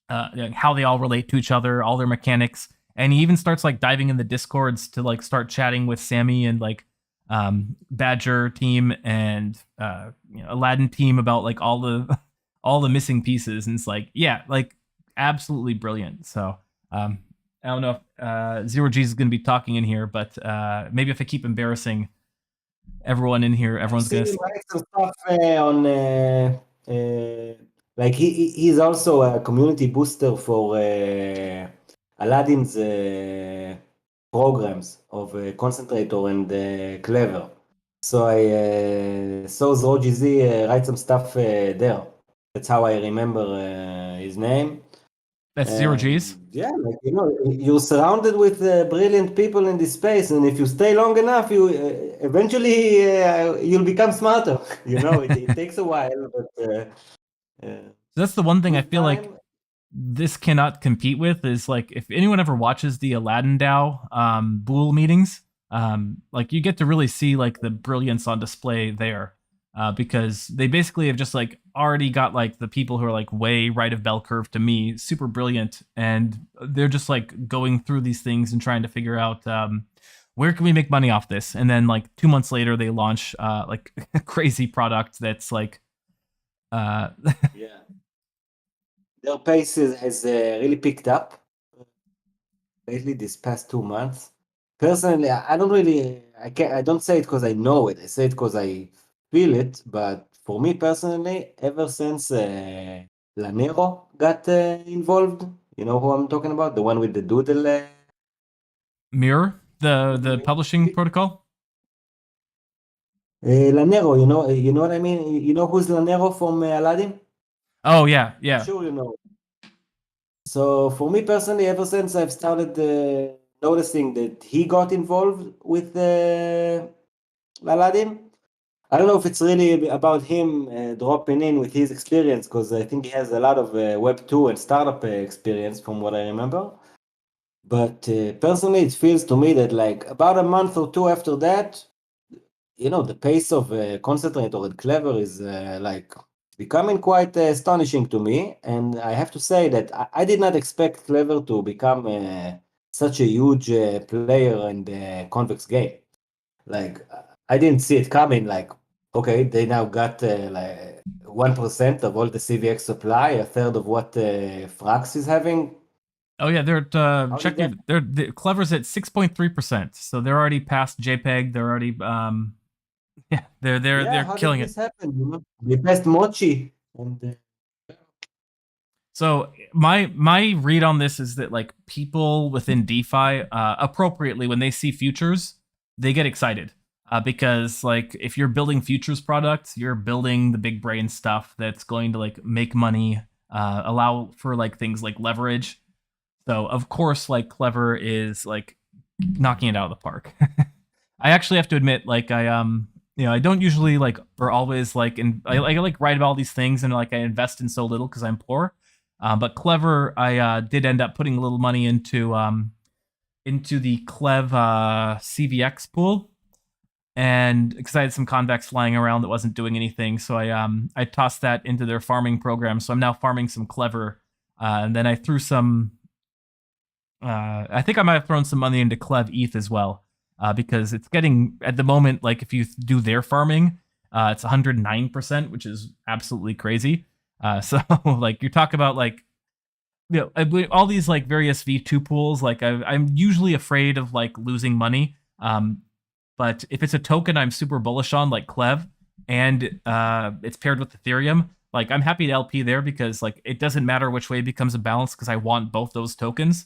they all relate to each other, all their mechanics. And he even starts like diving in the discords to like start chatting with Sammy and like Badger team and Aladdin team about like all the all the missing pieces. And it's like, yeah, like absolutely brilliant. So I don't know if Zero G's is going to be talking in here, but maybe if I keep embarrassing everyone in here, everyone's going to write some stuff on like he's also a community booster for Aladdin's programs of Concentrator and Clever. So I saw ZeroGZ write some stuff there. That's how I remember his name. That's Zero G's. Yeah, like you're surrounded with brilliant people in this space, and if you stay long enough, you eventually you'll become smarter. It takes a while, but that's the one thing I feel like this cannot compete with is like if anyone ever watches the Aladdin DAO Bool meetings, like you get to really see like the brilliance on display there. Because they basically have just like already got like the people who are like way right of bell curve to me, super brilliant, and they're just like going through these things and trying to figure out where can we make money off this. And then like 2 months later, they launch like a crazy product that's like yeah, their pace has really picked up lately this past 2 months. Personally, I don't say it because I know it. I say it because I feel it, but for me personally, ever since Lanero got involved, you know who I'm talking about? The one with the doodle. Mirror, the publishing protocol. Lanero, you know what I mean? You know who's Lanero from Aladdin? Oh yeah. I'm sure you know. So for me personally, ever since I've started noticing that he got involved with Aladdin, I don't know if it's really about him dropping in with his experience, because I think he has a lot of Web 2 and startup experience from what I remember. But personally, it feels to me that like about a month or two after that, the pace of Concentrator and Clever is like becoming quite astonishing to me. And I have to say that I did not expect Clever to become such a huge player in the convex game. Like I didn't see it coming. Like, okay, they now got like 1% of all the CVX supply, a third of what Frax is having. Oh yeah, they're checking. They're Clever's at 6.3%, so they're already past JPEG. They're already yeah, they're killing it. Happen, They passed Mochi. And, so my read on this is that like people within DeFi appropriately when they see futures, they get excited. Because like if you're building futures products, you're building the big brain stuff that's going to like make money, allow for like things like leverage. So of course, like Clever is like knocking it out of the park. I actually have to admit, like I don't usually like or always like I like write about all these things and like I invest in so little because I'm poor. But Clever, I did end up putting a little money into the Clev CVX pool. and because I had some convex flying around that wasn't doing anything, so I tossed that into their farming program. So I'm now farming some clever, and then I threw some. I think I might have thrown some money into crv.ETH as well, because it's getting at the moment, like if you do their farming, it's 109%, which is absolutely crazy. So like you talk about like, you know, all these like various V2 pools, like I'm usually afraid of like losing money. But if it's a token I'm super bullish on, like Clev, and it's paired with Ethereum, like I'm happy to LP there because like it doesn't matter which way it becomes a balance because I want both those tokens.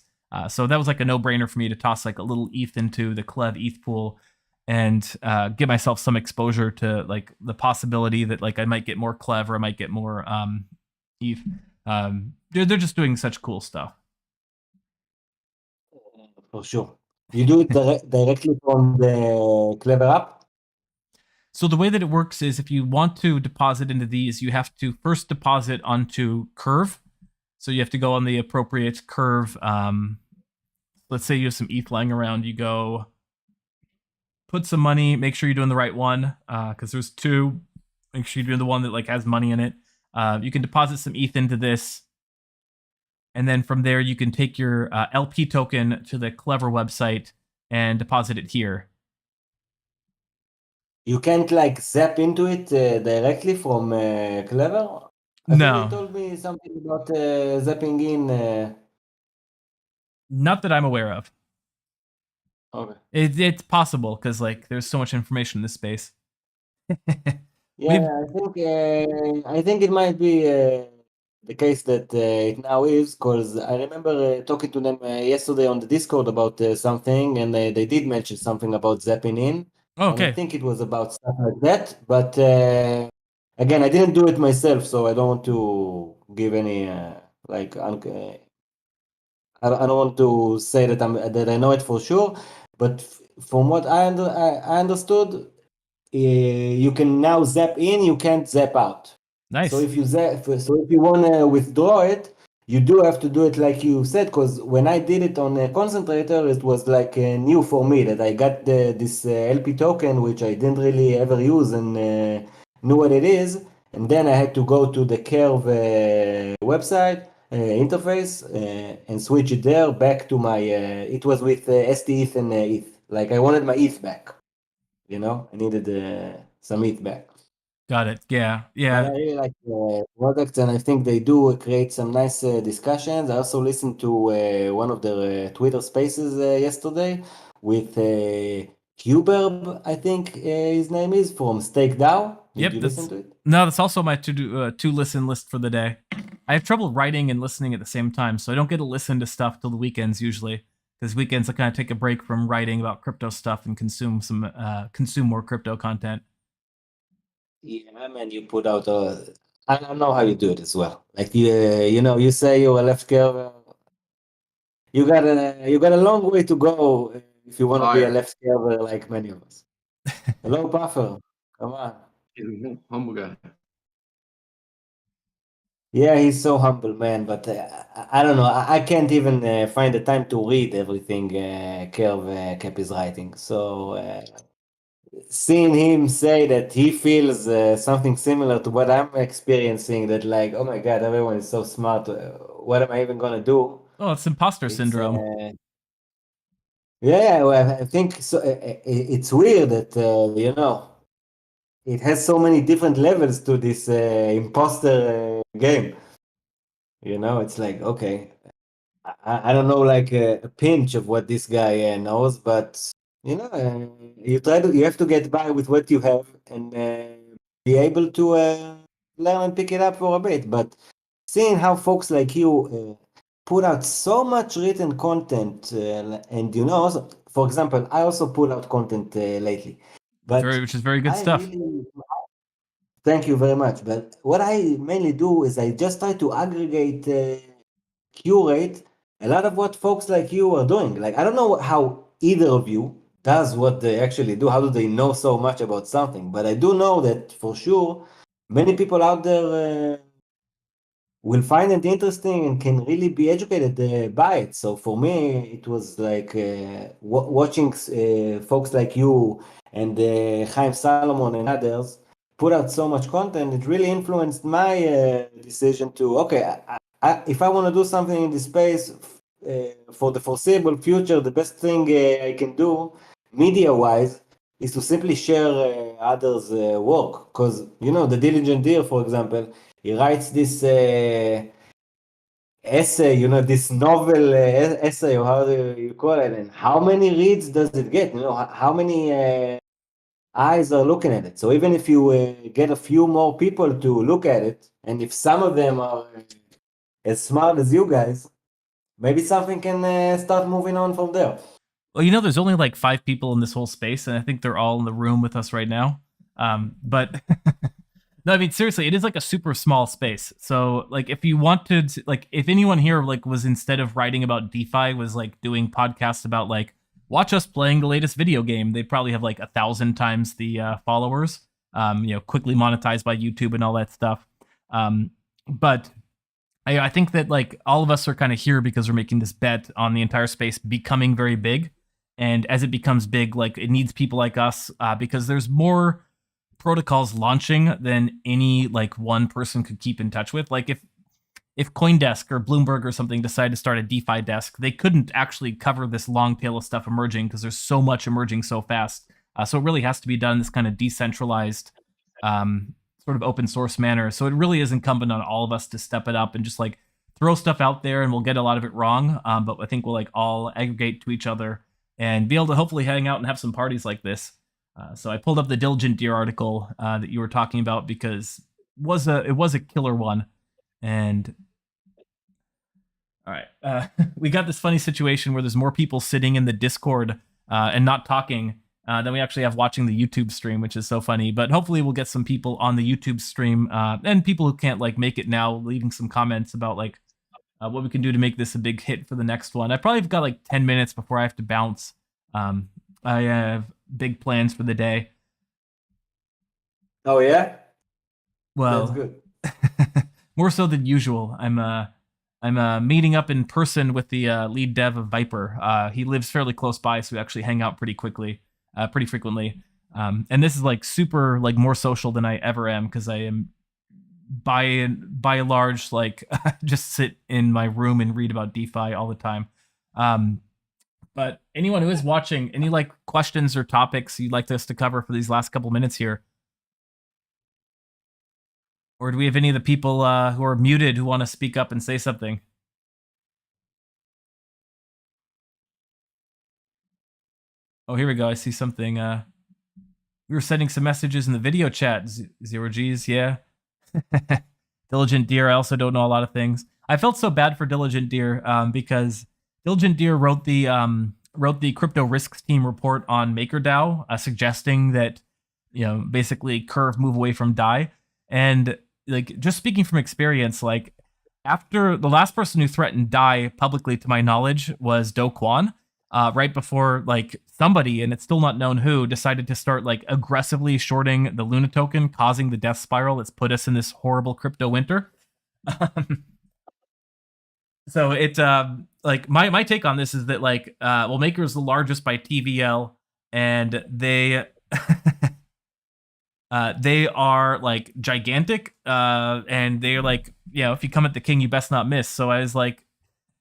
So that was like a no-brainer for me to toss like a little ETH into the Clev ETH pool and give myself some exposure to like the possibility that like I might get more Clev or I might get more ETH. They're just doing such cool stuff. For sure. You do it directly from the Clever app? So the way that it works is if you want to deposit into these, you have to first deposit onto Curve. So you have to go on the appropriate Curve. Let's say you have some ETH lying around. You go put some money, make sure you're doing the right one, because there's two. Make sure you're doing the one that like has money in it. You can deposit some ETH into this. And then from there, you can take your LP token to the Clever website and deposit it here. You can't like zap into it directly from Clever? I think No, they told me something about zapping in. not that I'm aware of. Okay. It's possible because like there's so much information in this space. Yeah, I think it might be the case that it now is, because I remember talking to them yesterday on the Discord about something, and they did mention something about zapping in, Oh, and I okay. think it was about stuff like that. But again, I didn't do it myself, so I don't want to give any like I don't want to say that I know it for sure. But from what I understood, you can now zap in, you can't zap out. Nice. So if you want to withdraw it, you do have to do it like you said, because when I did it on a concentrator, it was like new for me that I got this LP token, which I didn't really ever use and knew what it is. And then I had to go to the Curve website interface and switch it there back to my, it was with STETH and ETH. Like I wanted my ETH back. You know, I needed some ETH back. Got it. Yeah. But Yeah. I really like the products, and I think they do create some nice discussions. I also listened to one of their Twitter Spaces yesterday with Huberb, I think his name is, from Staked DAO. Did you listen to it? No, that's also my to listen list for the day. I have trouble writing and listening at the same time, so I don't get to listen to stuff till the weekends usually. Because weekends I kind of take a break from writing about crypto stuff and consume more crypto content. Yeah, man, you put out I don't know how you do it as well. Like you know, you say you're a left curve. You got a long way to go if you want to be a left curve like many of us. Hello, Buffer. Come on. Humble guy. Yeah, he's so humble, man. But I don't know. I can't even find the time to read everything Cap is writing. So seeing him say that he feels something similar to what I'm experiencing, that like, oh my God, everyone is so smart. What am I even gonna do? Oh, it's imposter syndrome. Yeah, well, I think so. It's weird that you know, it has so many different levels to this imposter game. You know, it's like, okay, I don't know, like a pinch of what this guy knows, but you know, you have to get by with what you have and be able to learn and pick it up for a bit. But seeing how folks like you put out so much written content, and you know, also, for example, I also put out content lately, but which is very good stuff. Thank you very much. But what I mainly do is I just try to aggregate, curate a lot of what folks like you are doing. Like, I don't know how either of you does what they actually do. How do they know so much about something? But I do know that for sure, many people out there will find it interesting and can really be educated by it. So for me, it was like watching folks like you and Chaim Salomon and others put out so much content, it really influenced my decision to, okay, if I want to do something in this space for the foreseeable future, the best thing I can do media-wise is to simply share others' work. Because, you know, the Diligent Deer, for example, he writes this essay, you know, this novel essay, or how do you call it, and how many reads does it get? You know, how many eyes are looking at it? So even if you get a few more people to look at it, and if some of them are as smart as you guys, maybe something can start moving on from there. Well, you know, there's only like 5 people in this whole space, and I think they're all in the room with us right now. But no, I mean, seriously, it is like a super small space. So like, if you wanted, like, if anyone here like was, instead of writing about DeFi, was like doing podcasts about like, watch us playing the latest video game, they'd probably have like 1,000 times the followers, you know, quickly monetized by YouTube and all that stuff. But I think that like all of us are kind of here because we're making this bet on the entire space becoming very big. And as it becomes big, like it needs people like us because there's more protocols launching than any like one person could keep in touch with. Like if CoinDesk or Bloomberg or something decided to start a DeFi desk, they couldn't actually cover this long tail of stuff emerging because there's so much emerging so fast. So it really has to be done in this kind of decentralized sort of open source manner. So it really is incumbent on all of us to step it up and just like throw stuff out there, and we'll get a lot of it wrong. But I think we'll like all aggregate to each other and be able to hopefully hang out and have some parties like this. So I pulled up the Diligent Deer article that you were talking about because it was a killer one. And all right, we got this funny situation where there's more people sitting in the Discord and not talking than we actually have watching the YouTube stream, which is so funny. But hopefully we'll get some people on the YouTube stream and people who can't like make it now, leaving some comments about like what we can do to make this a big hit for the next one. I probably have got like 10 minutes before I have to bounce. I have big plans for the day. Oh yeah? Well, that's good. More so than usual. I'm meeting up in person with the lead dev of Viper. He lives fairly close by, so we actually hang out pretty frequently. And this is like super like more social than I ever am because I am by and large like just sit in my room and read about DeFi all the time. But anyone who is watching, any like questions or topics you'd like us to cover for these last couple minutes here? Or do we have any of the people who are muted who want to speak up and say something? Oh, here we go. I see something. We were sending some messages in the video chat. Zero G's, yeah. Diligent Deer, I also don't know a lot of things. I felt so bad for Diligent Deer because Diligent Deer wrote the crypto risks team report on MakerDAO, suggesting that, you know, basically Curve move away from DAI. And like, just speaking from experience, like after the last person who threatened DAI publicly, to my knowledge, was Do Kwon, right before like somebody, and it's still not known who, decided to start like aggressively shorting the Luna token, causing the death spiral that's put us in this horrible crypto winter. So it like my take on this is that like well, Maker is the largest by TVL, and they they are like gigantic, and they're like, you know, if you come at the king, you best not miss. So I was like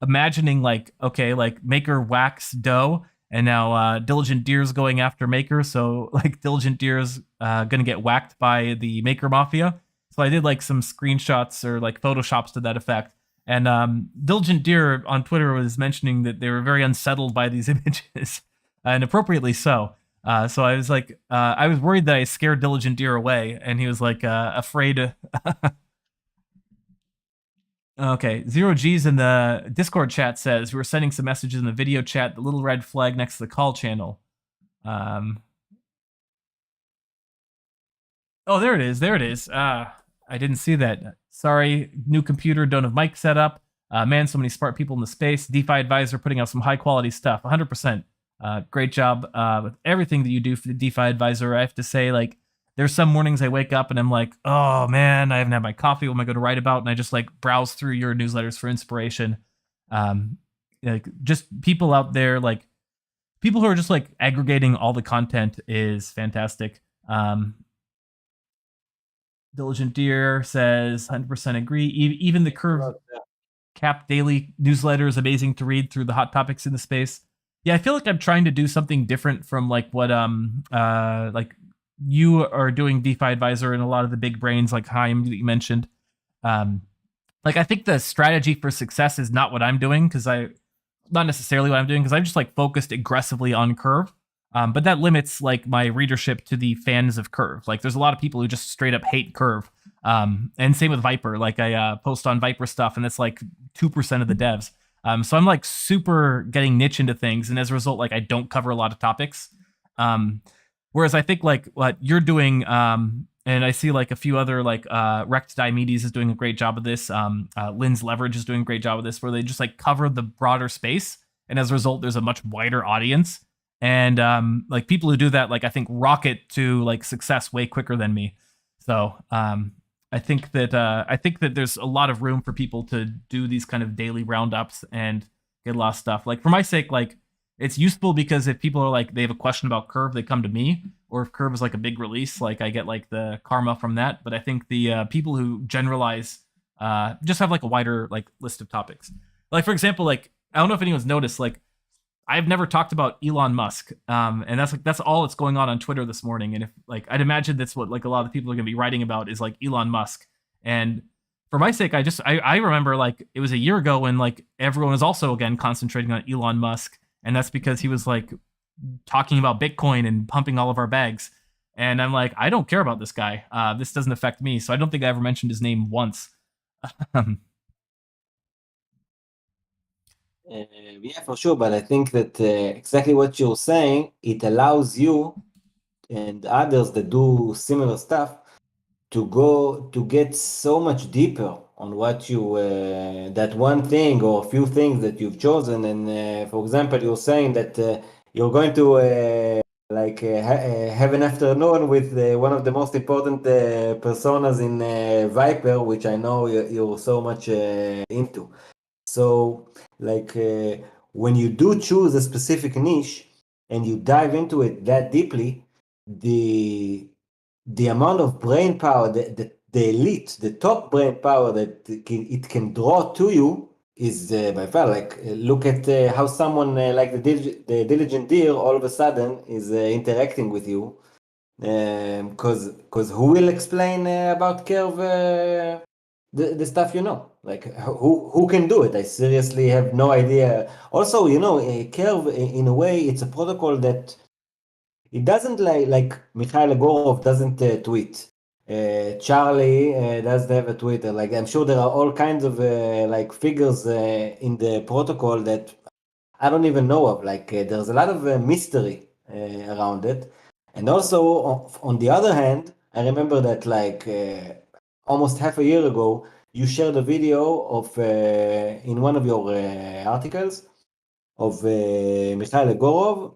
imagining like, okay, like Maker whacks Doe, and now Diligent Deer's going after Maker, so like Diligent Deer's gonna get whacked by the Maker Mafia. So I did like some screenshots or like photoshops to that effect. And Diligent Deer on Twitter was mentioning that they were very unsettled by these images, and appropriately so. So I was like, I was worried that I scared Diligent Deer away, and he was like afraid. Okay, Zero G's in the Discord chat says we were sending some messages in the video chat. The little red flag next to the call channel. Oh, there it is. There it is. I didn't see that. Sorry, new computer, don't have mic set up. Man, so many smart people in the space. DeFi Advisor putting out some high quality stuff. 100%. Great job with everything that you do for the DeFi Advisor. I have to say, like, there's some mornings I wake up and I'm like, oh man, I haven't had my coffee. What am I going to write about? And I just like browse through your newsletters for inspiration. Like just people out there, like people who are just like aggregating all the content is fantastic. Diligent Deer says 100% agree. Even the crv.mktcap daily newsletter is amazing to read through the hot topics in the space. Yeah, I feel like I'm trying to do something different from like what like you are doing, DeFi Advisor, and a lot of the big brains like Chaim that you mentioned. Like I think the strategy for success is not what I'm doing, because not necessarily what I'm doing, because I'm just like focused aggressively on Curve. But that limits like my readership to the fans of Curve. Like there's a lot of people who just straight up hate Curve. And same with Viper. Like I post on Viper stuff, and it's like 2% of the devs. So I'm like super getting niche into things, and as a result, like I don't cover a lot of topics. Whereas I think like what you're doing, and I see like a few other like Rect Diomedes is doing a great job of this. Lynn's Leverage is doing a great job of this, where they just like cover the broader space, and as a result, there's a much wider audience. And like people who do that, like I think rocket to like success way quicker than me. So I think that there's a lot of room for people to do these kind of daily roundups and get a lot of stuff. Like for my sake, like it's useful because if people are like they have a question about Curve, they come to me. Or if Curve is like a big release, like I get like the karma from that. But I think the people who generalize just have like a wider like list of topics. Like for example, like I don't know if anyone's noticed, like I've never talked about Elon Musk, and that's all that's going on Twitter this morning. And if like I'd imagine that's what like a lot of the people are going to be writing about is like Elon Musk. And for my sake, I remember like it was a year ago when like everyone was also again concentrating on Elon Musk, and that's because he was like talking about Bitcoin and pumping all of our bags. And I'm like, I don't care about this guy. This doesn't affect me. So I don't think I ever mentioned his name once. Yeah, for sure. But I think that exactly what you're saying, it allows you and others that do similar stuff to get so much deeper on what you that one thing or a few things that you've chosen. And for example, you're saying that you're going to have an afternoon with one of the most important personas in Viper, which I know you're so much into. So, like when you do choose a specific niche and you dive into it that deeply, the amount of brain power, the elite, the top brain power that it can draw to you is by far like look at how someone like the diligent deer all of a sudden is interacting with you, because who will explain about Curve the stuff you know? Like who can do it? I seriously have no idea. Also, you know, Curve in a way it's a protocol that it doesn't like Mikhail Agorov doesn't tweet. Charlie doesn't have a Twitter. Like I'm sure there are all kinds of like figures in the protocol that I don't even know of. Like there's a lot of mystery around it. And also on the other hand, I remember that like almost half a year ago, you shared a video of in one of your articles of Mikhail Agorov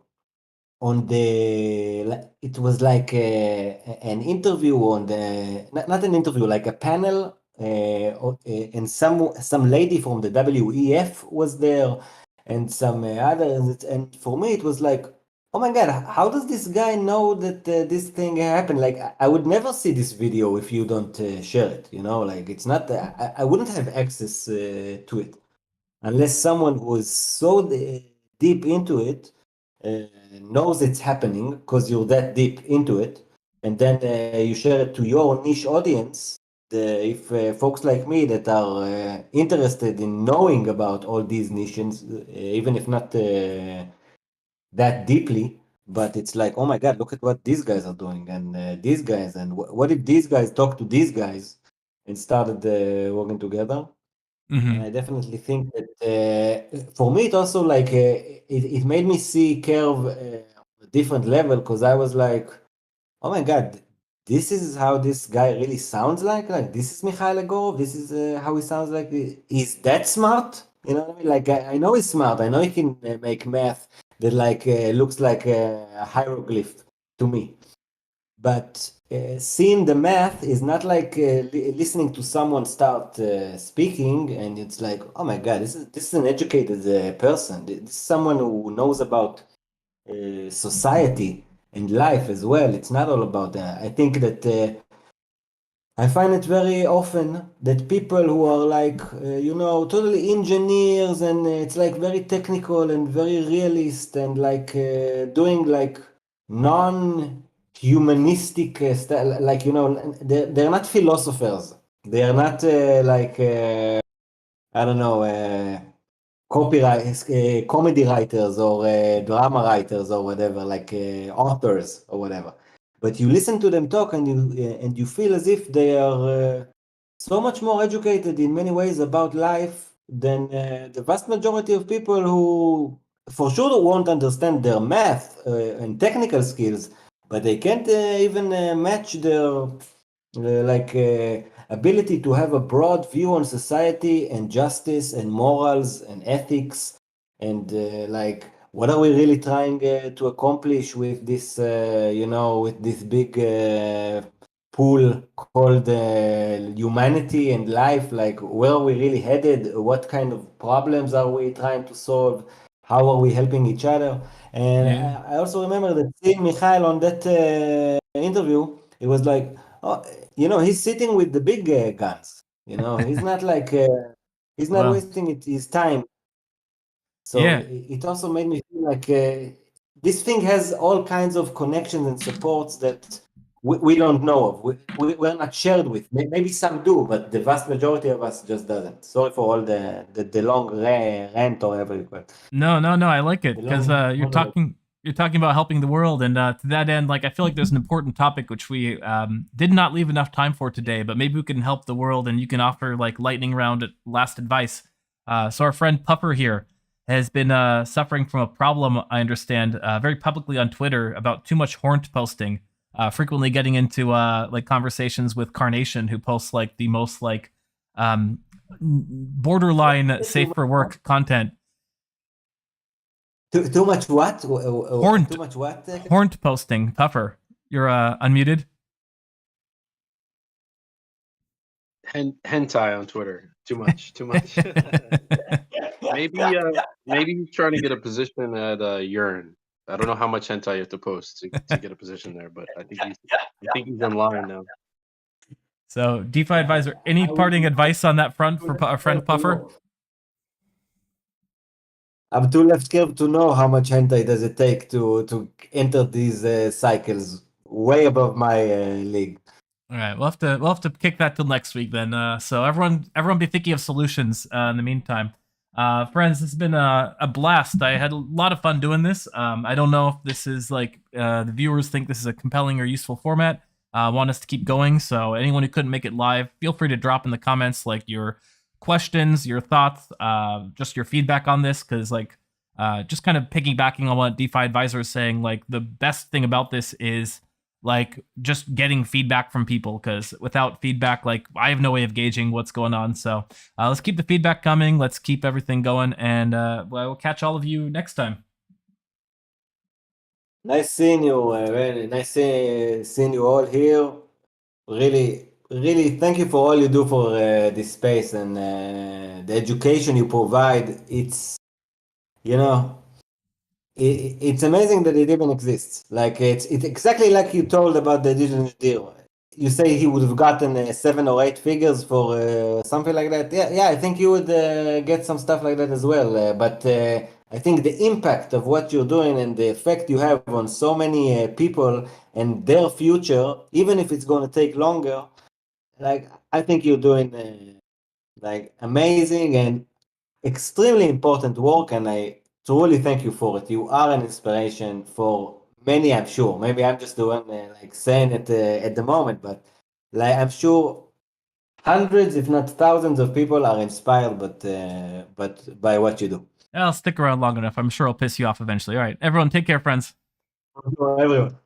on it was like an interview on the not an interview, like a panel, and some lady from the WEF was there and some others, and for me it was like, oh my god, how does this guy know that this thing happened? Like I would never see this video if you don't share it, you know, like it's not I wouldn't have access to it unless someone who is so deep into it knows it's happening because you're that deep into it, and then you share it to your niche audience. If folks like me that are interested in knowing about all these niches, even if not that deeply, but it's like, oh my god, look at what these guys are doing, and these guys, and what if these guys talk to these guys and started working together? Mm-hmm. And I definitely think that for me, it also like it made me see Curve on a different level, because I was like, oh my god, this is how this guy really sounds like. Like this is Mikhail Agorov. This is how he sounds like. He's that smart. You know what I mean? Like I know he's smart. I know he can make math that like looks like a hieroglyph to me. But seeing the math is not like listening to someone start speaking, and it's like, oh my god, this is an educated person. This is someone who knows about society and life as well. It's not all about that. I think that I find it very often that people who are like, totally engineers and it's like very technical and very realist and like doing like non-humanistic style, like, they're not philosophers. They are not I don't know, comedy writers or drama writers or whatever, like authors or whatever. But you listen to them talk and you feel as if they are so much more educated in many ways about life than the vast majority of people who, for sure, won't understand their math and technical skills, but they can't even match their ability to have a broad view on society and justice and morals and ethics and what are we really trying to accomplish with this with this big pool called humanity and life, like where are we really headed, what kind of problems are we trying to solve, how are we helping each other. And Yeah. I also remember that seeing Mikhail on that interview, it was like, oh, he's sitting with the big guns. He's not like he's not Well, wasting his time. So yeah. it also made me feel like this thing has all kinds of connections and supports that we don't know of. We're not shared with. Maybe some do, but the vast majority of us just doesn't. Sorry for all the long rant or whatever you call it. No, I like it The because long you're talking about helping the world, and to that end, like I feel like there's an important topic which we did not leave enough time for today, but maybe we can help the world, and you can offer like lightning round last advice. So our friend Puffer here has been suffering from a problem, I understand, very publicly on Twitter about too much horned posting, frequently getting into like conversations with Carnation, who posts like the most like borderline safe for work content. Too much what? Horned, Too much what? horned posting. Puffer, you're unmuted. Hentai on Twitter. Too much. Maybe he's trying to get a position at Yearn. I don't know how much hentai you have to post to get a position there, but I think he's in line now. So, DeFi advisor, any parting advice on that front for our friend Puffer? I'm too left scared to know how much hentai does it take to enter these cycles. Way above my league. All right, we'll have to kick that till next week then. So everyone be thinking of solutions in the meantime. Friends, this has been a blast. I had a lot of fun doing this. I don't know if this is like the viewers think this is a compelling or useful format. Want us to keep going. So anyone who couldn't make it live, feel free to drop in the comments like your questions, your thoughts, just your feedback on this, because like just kind of piggybacking on what DeFi Advisor is saying, like the best thing about this is like just getting feedback from people, because without feedback, like I have no way of gauging what's going on. So let's keep the feedback coming. Let's keep everything going, and we'll catch all of you next time. Nice seeing you. Really nice seeing you all here. Really, really, thank you for all you do for this space and the education you provide. It's it's amazing that it even exists. Like it's exactly like you told about the digital engineer. You say he would have gotten 7 or 8 figures for something like that. Yeah, I think you would get some stuff like that as well. But I think the impact of what you're doing and the effect you have on so many people and their future, even if it's going to take longer, like I think you're doing like amazing and extremely important work, and I truly thank you for it. You are an inspiration for many, I'm sure. Maybe I'm just the one like saying it at the moment, but like I'm sure hundreds, if not thousands, of people are inspired, but by what you do. I'll stick around long enough. I'm sure I'll piss you off eventually. All right, everyone, take care, friends. Everyone.